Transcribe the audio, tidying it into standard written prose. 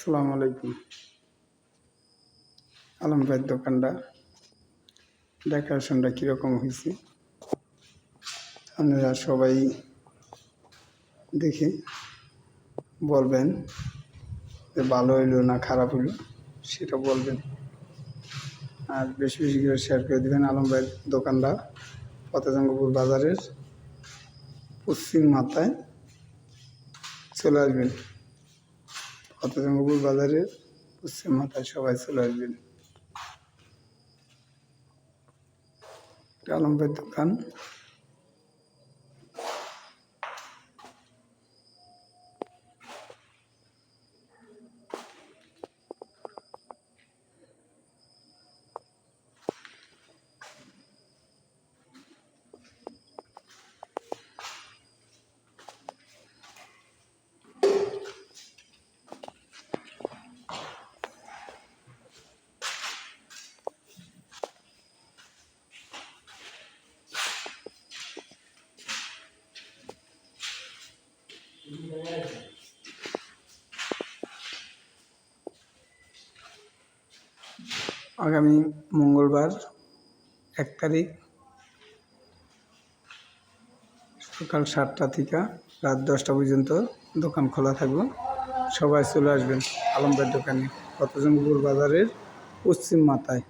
আসসালামু আলাইকুম। আলম ভাইয়ের দোকানটা ডেকোরেশনটা কীরকম হয়েছে আপনারা সবাই দেখে বলবেন যে ভালো হইলো না খারাপ হইলো, সেটা বলবেন। আর বেশি বেশি করে শেয়ার করে দেবেন। আলম ভাইয়ের দোকানটা ফতেজঙ্গপুর বাজারের পশ্চিম মাথায় চলে আসবেন। ফতেজঙ্গপুর বাজারের পশ্চিম মাথায় সবাই চলে আসবেন। আলম ভাইয়ের দোকান। আগামী মঙ্গলবার 1 তারিখ সকাল 7টা থেকে রাত 10টা পর্যন্ত দোকান খোলা থাকবে। সবাই চলে আসবেন আলম ভাইয়ের দোকানে, ফতেজঙ্গপুর বাজারের পশ্চিম মাথায়।